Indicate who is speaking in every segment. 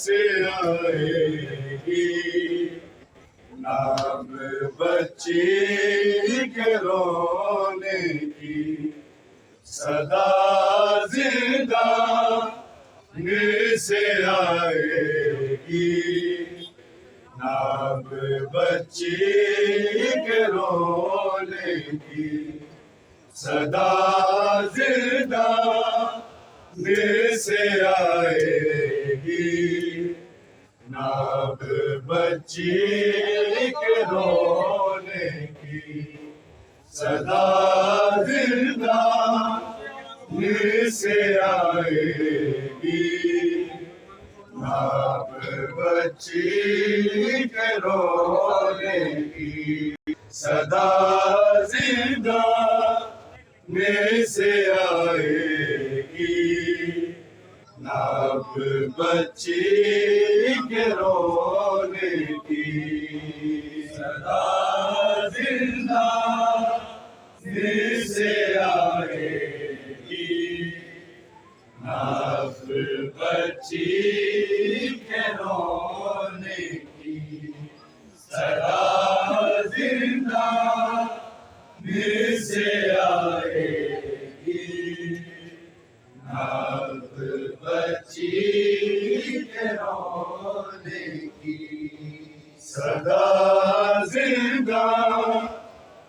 Speaker 1: سے آئے گی نام بچی کے رونے کی صدا زندہ سے آئے گی نام بچی کے رونے کی صدا زندہ سے آئے گی ناب بچی کے رونے کی صدا زندہ سے آئے گی ناب بچی کے رونے کی صدا زندہ سے آئے گی ناب بچی کے رونے کی صدا زندہ سے آئے گی ناب بچی کے رونے کی صدا زندہ کے رونے کی صدا زندہ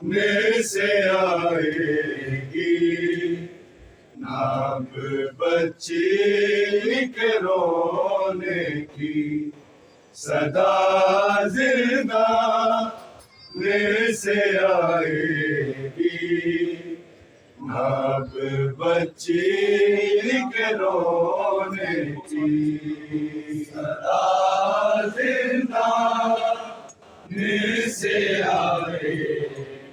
Speaker 1: میں سے آئے گی، ناب بچی کے رونے کی صدا زندہ میں سے آئے گی، ناب بچی کے رونے کی صدا زندہ میں سے آئے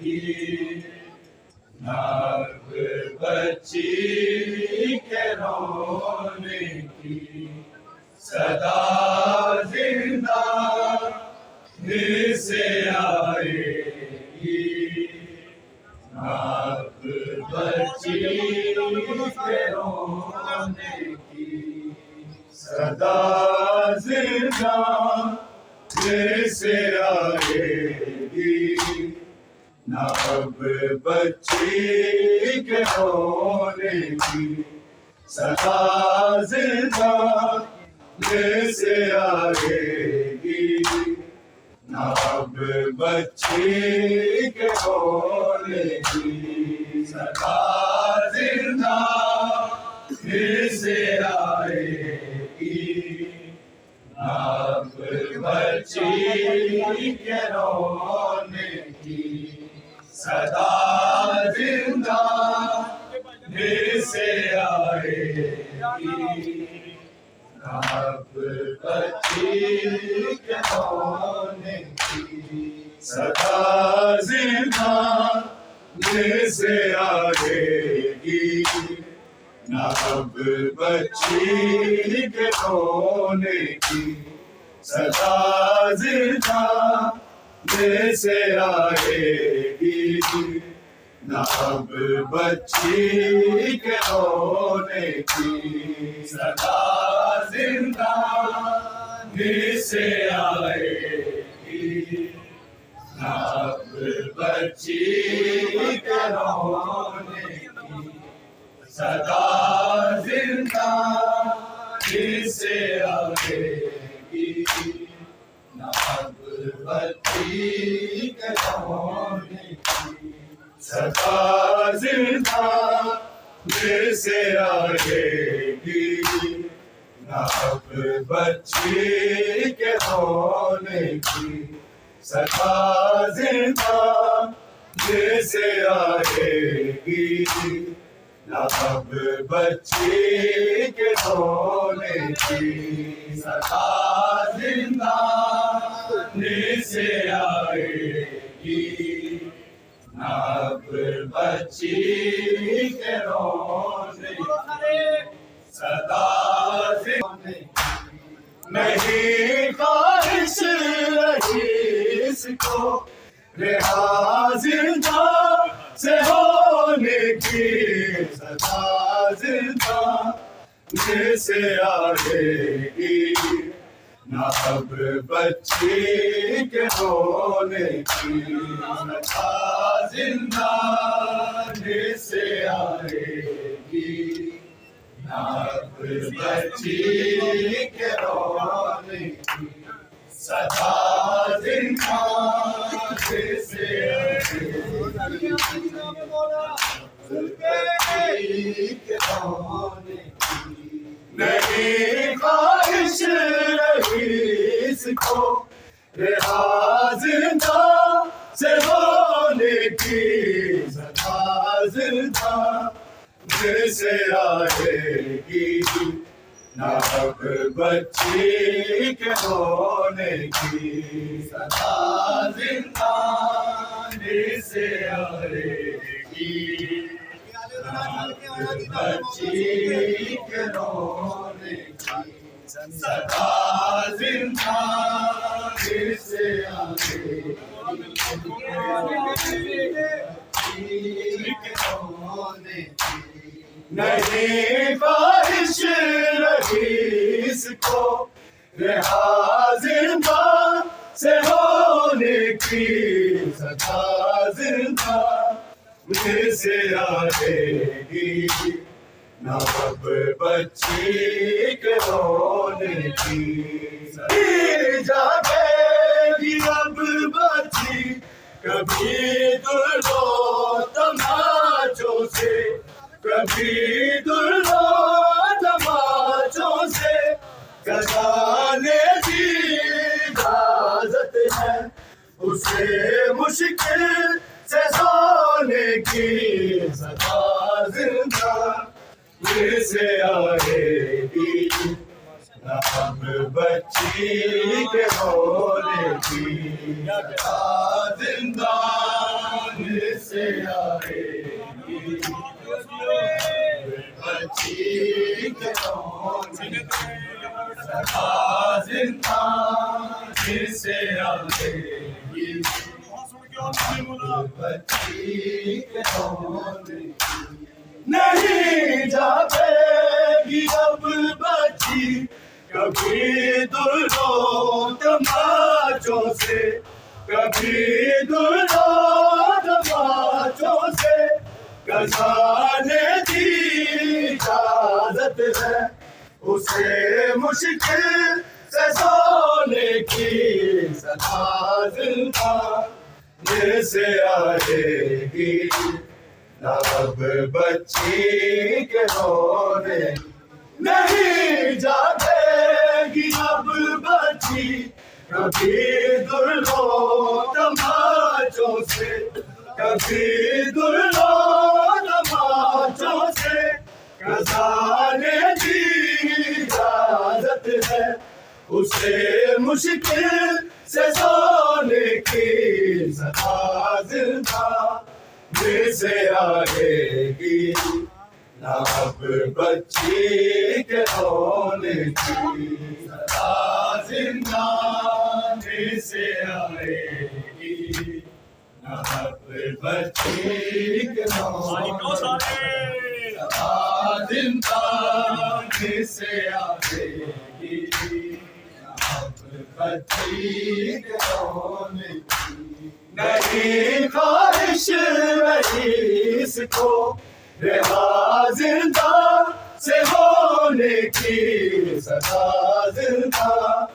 Speaker 1: گی، ناب بچی کے رونے کی صدا زندہ میں سے آئے گی، ناب بچی کے رونے کی صدا زندہ میں سے آئے گی، ناب بچی کے رونے کی صدا زندہ میں سے آئے گی، ناب بچی کے رونے کی صدا زندہ میں سے آئے گی، ناب بچی کے رونے کی صدا زندہ میں سے آئے گی، ناب بچی کے رونے کی صدا زندہ میں سے آئے گی، ناب بچی کے رونے کی صدا زندہ میں سے آئے گی، ناب بچی کے رونے کی صدا زندہ میں سے آئے گی، ناب بچی کے رونے کی صدا زندہ میں سے آئے گی، ناب بچی کے رونے کی صدا زندہ میں سے آئے گی، ناب بچی کے رونے کی صدا زندہ میں سے آئے گی، ناب بچی کے رونے کی صدا زندہ میں سے آئے گی، ناب بچی کے رونے کی صدا زندہ نہیں خواہش رہی اس کو رہا زندہ سے ہونے کی صدا زندہ میں سے آئے گی، ناب بچی کے رونے کی صدا زندہ میں سے آئے گی، ناب بچی کے رونے کی صدا زندہ میں سے آئے گی، نہیں خواہش رہی اس کو رہا زندہ سے ہونے کی صدا زندہ میں سے آئے گی، ناب بچی کے رونے کی صدا زندہ میں سے آئے گی، ناب بچی کے رونے کی صدا زندہ میں سے آئے گی، نہیں خواہش رہی اس کو رہا زندہ سے ہونے کی صدا زندہ میں سے آئے گی، نہ اب بچی کے رونے کی جاگے گی اب بچی کبھی دور ہو تماچوں سے کبھی دور ہو تماچوں سے گزانے کی اجازت ہے اسے مشکل سے سونے کی سزا زندہ سے آئے گی نہ اب بچی کے رونے کی سزا زندان سے آئے گی بچی کے رونے کی سزا زندان سے آئے گی بچی کے رونے کی نہیں جاگے گی اب بچی کبھی دور ہو تماچوں سے کبھی دور ہو تماچوں سے گزانے کی اجازت ہے اسے مشکل سے سونے کی سزا زندان سے آئے گی نہ اب بچی کے رونے نہیں جاگے گی اب بچی کبھی دور ہو تماچوں سے کبھی دور ہو تماچوں سے گزانے کی اجازت ہے اسے مشکل سے سونے کی سزا زندان سے آئے گی نہ اب بچی کے رونے کی سزا زندان سے آئے گی نہ اب بچی کے رونے کی سزا زندان سے آئے گی نہ اب بچی کے رونے کی نہیں خواہش رئیس کو رہا زندہ سے ہونے کی سزا زندہ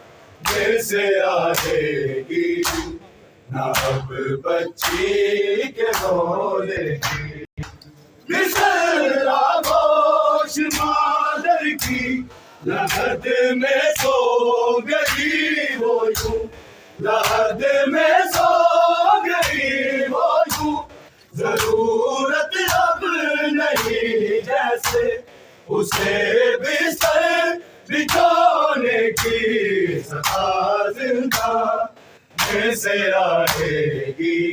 Speaker 1: سے آئے گی نہ اب بچی کے رونے کی مثل آغوش مادر کی لحد میں سو گئی وہ یوں لحد میں سو گئی وہ یوں ضرورت اب نہیں جیسے اسے بستر بچھونے کی سزا زندہ سے آئے گی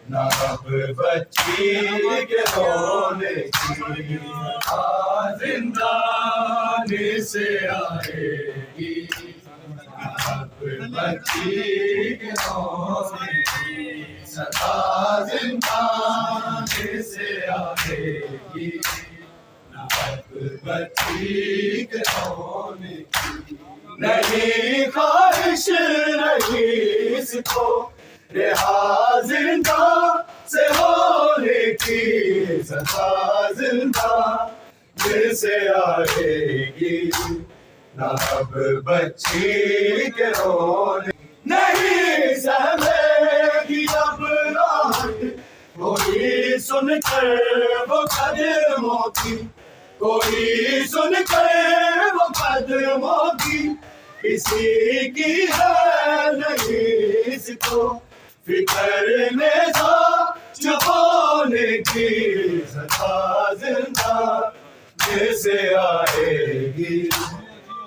Speaker 1: نہ اب بچی کے رونے کی سزا زندان سے آئے گی اب بچی کے رونے کی سزا زندان سے آئے گی اب بچی کے رونے کی نہیں خواہش رئیس کو رہا زندہ سے ہونے کی سزا زندہ سے آئے گی نہ اب بچی کے رونے نہیں سہے گی اب راحت کوئی سن کر وہ قدموں کی کوئی سن کر وہ قدموں کی کسی کی ہے نہیں اس کو فکر میں تھا چھپانے کی سزا زندہ سے آئے گی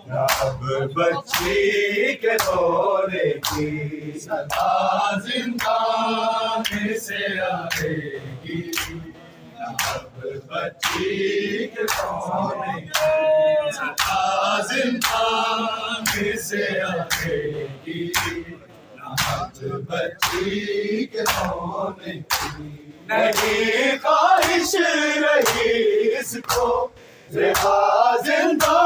Speaker 1: نہ اب بچی کے رونے کی سزا زندہ سے آئے گی نہ اب بچی کے رونے کی سزا زندہ سے آئے گی نہ اب بچی کے رونے کی نہیں خواہش رہی اس کو رہا زندہ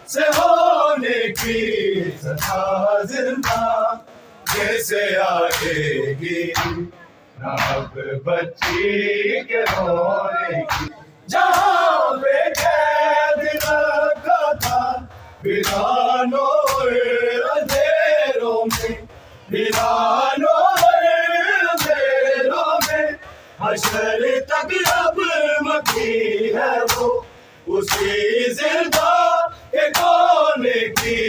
Speaker 1: سے ہونے کی سزا زندہ جیسے آئے گی نہ اب بچی کے رونے کی جہاں پہ قید رکھا تھا ویرانوں اندھیروں میں، ویرانوں اندھیروں میں، حشر تک اب مکی ہے وہ اسی زندہ کہ کون کی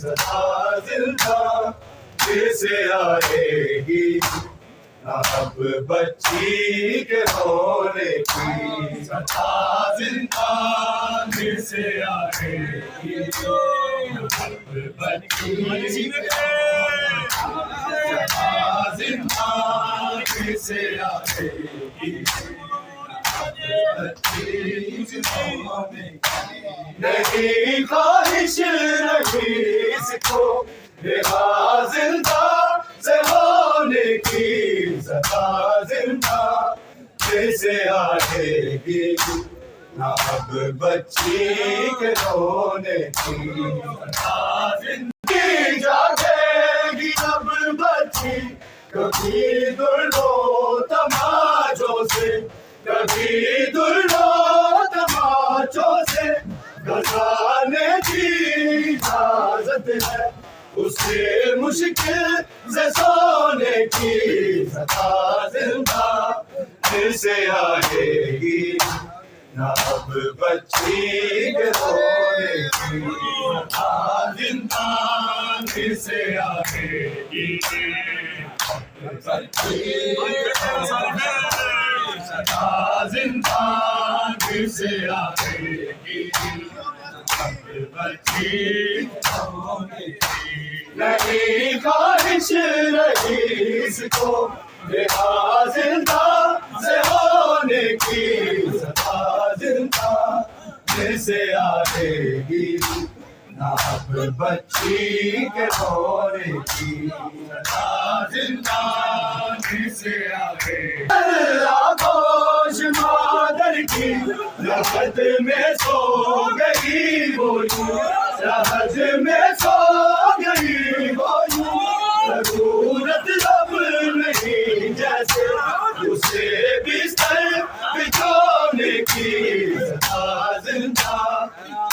Speaker 1: سزا زندہ پھر سے آئے گی نہ اب بچی کے رونے کی سزا زندہ پھر سے آئے گی نہ اب بچی کے سزا زندہ پھر سے آئے گی نہیں خواہش نہیں اس کو رہا زندہ سے ہونے کی سزا زندہ پھر سے آئے گی نہ اب بچی کے رونے کی سزا زندگی جاگے گی اب بچی کبھی دلو تماچوں سے، کبھی دلو تماچوں سے گھسانے کی اجازت ہے، اس سے مشکل سے سونے کی سزا زندہ پھر سے آئے گی نہ اب بچی کے رونے کی سزا زندہ پھر سے آئے گی سزا زندہ پھر سے آئے گی بچی نہیں خواہش رہی اس کو رہا زندہ سے ہونے کی سزا زندہ پھر سے آئے گی نہ اب بچی کے رونے کی سزا زندہ پھر سے آئے آگوش مادر کی رحمت میں سو گئی وہ یوں، رحمت میں سو گئی وہ یوں، ضرورت اب نہیں جیسے اسے بستر بچھونے کی سزا زندہ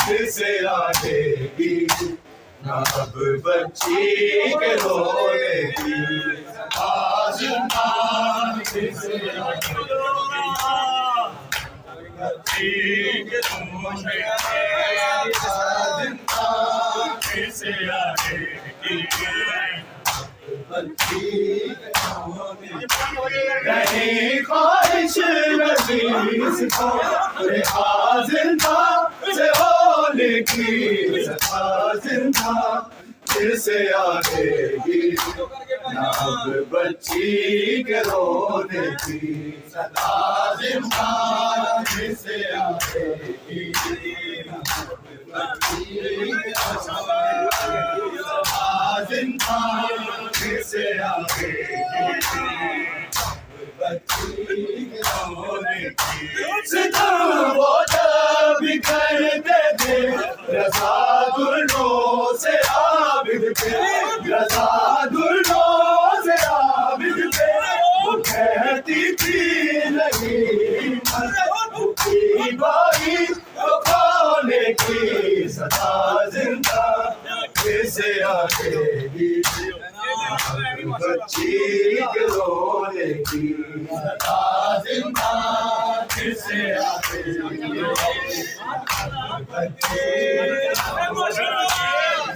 Speaker 1: پھر سے آئے گی نہ اب بچی کے رونے کی سزا زندہ پھر سے آئے بچی کے رونے کی سزا زندہ پھر سے آئے گی نہیں خواہش رہی اس کو رہا زندہ سے ہونے کی سزا زندہ پھر سے آئے گی نہ اب بچی کے رونے کی سزا زندہ پھر سے آئے گی نہ اب بچی کے سزا زندہ پھر سے آئے گی بچی کے رونے کی ستم وہ جب کرتے تھے رضا دلوں سے عابد تھے، رضا دلوں سے عابد تھے، وہ کہتی تھی نہیں بھوکی بائی تو کھانے کی سزا زندہ پھر سے آئے گی بچی کے رونے کی سزا زندہ پھر سے آئے گی بچی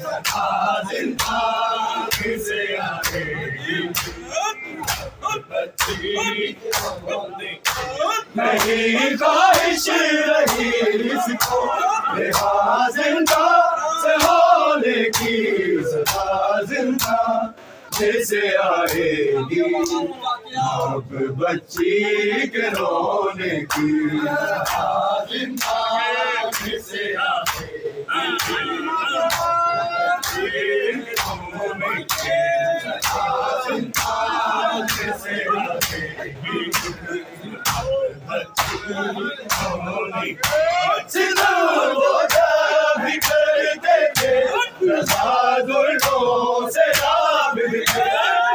Speaker 1: سزا زندہ پھر سے آئے گی بچی نہیں خواہش رہی اس کو رہا زندہ سے ہونے کی سزا زندہ پھر سے آئے گی اب بچی کے رونے کی سزا زندہ پھر سے آئے گی بچی کے رونے کی سزا زندہ پھر سے آئے گی ستم وہ جب کرتے تھے رضا دلوں سے عابد تھے،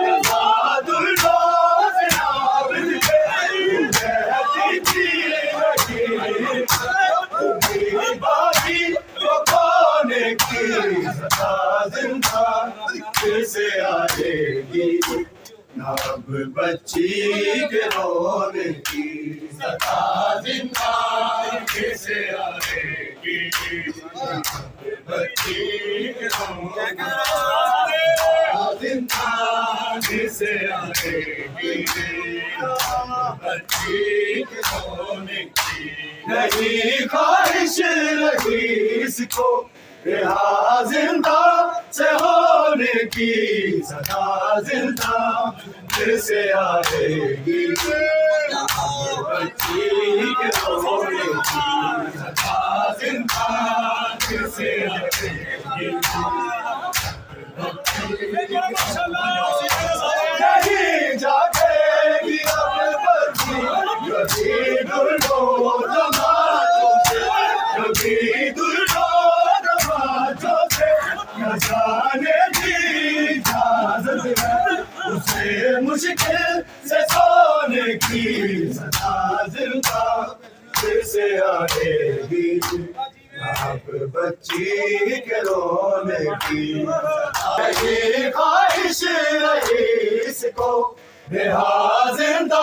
Speaker 1: رضا دلوں سے عابد تھے، کہتی تھی پھر سے آئے گی نہ اب بچی کے رونے کی صدا زندہ پھر سے آئے گی بچی کے رونے زندہ پھر سے آئے گی بچی کے رونے کی نہیں خواہش رہی اس کو رہا زندہ سے ہونے کی صدا زندہ پھر سے آئے گی بچی کے رونے کی صدا زندہ پھر سے آئے گی نہیں جاگے گی اب برسی کبھی دلو دماغوں سے کبھی دلو دماغوں سے نہ جانے کی اجازت ہے اسے مشکل سے سونے کی صدا زندہ پھر سے آئے گی اب بچی کے رونے کی نہیں خواہش رہی اس کو رہا زندہ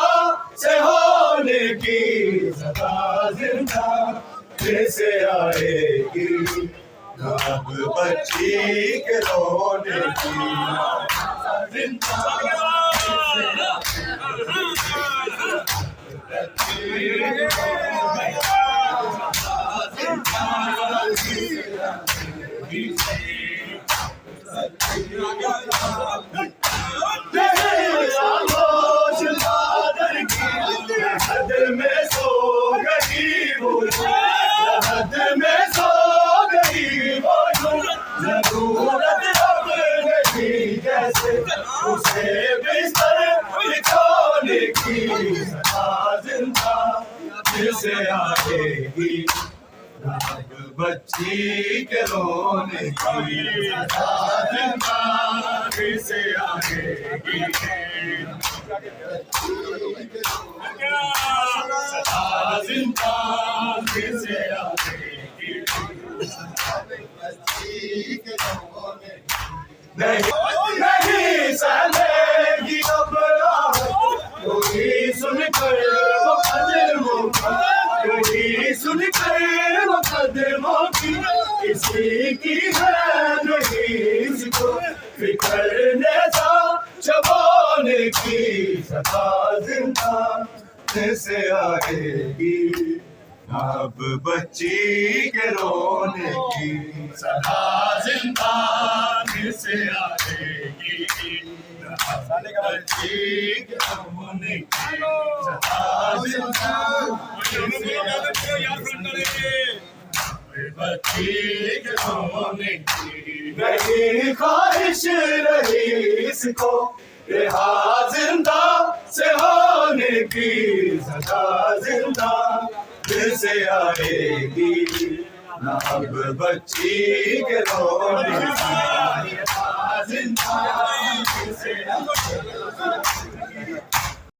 Speaker 1: سے ہونے کی صدا زندہ پھر سے آئے گی اب بچی کے رونے کی زندہ حد میں سو گئی وہ حد میں سو گئی وہ ضرورت اب نہیں جیسے اسے بستر بچھونے کی صدا زندہ پھر سے آئے گی اب بچی کے رونے کی صدا زندہ پھر سے آئے گی صدا زندہ پھر سے آئے گی نہیں سہلے گی اب کوئی سن کر مقدموں کوئی سن کر مقدموں کی کسی کی ہے نہیں اس کو فکر نیزا چبانے کی صدا زندہ پھر سے آئے گی اب بچی کے رونے کی صدا زندہ پھر سے آئے گی بچی کے رونے کی صدا زندہ پھر سے آئے گی بچی کے رونے کی نہیں خواہش رہی اس کو رہا زندہ سے ہونے کی صدا زندہ پھر سے آئے گی نہ اب بچی کے رونے کی زندہ پھر سے آئے گی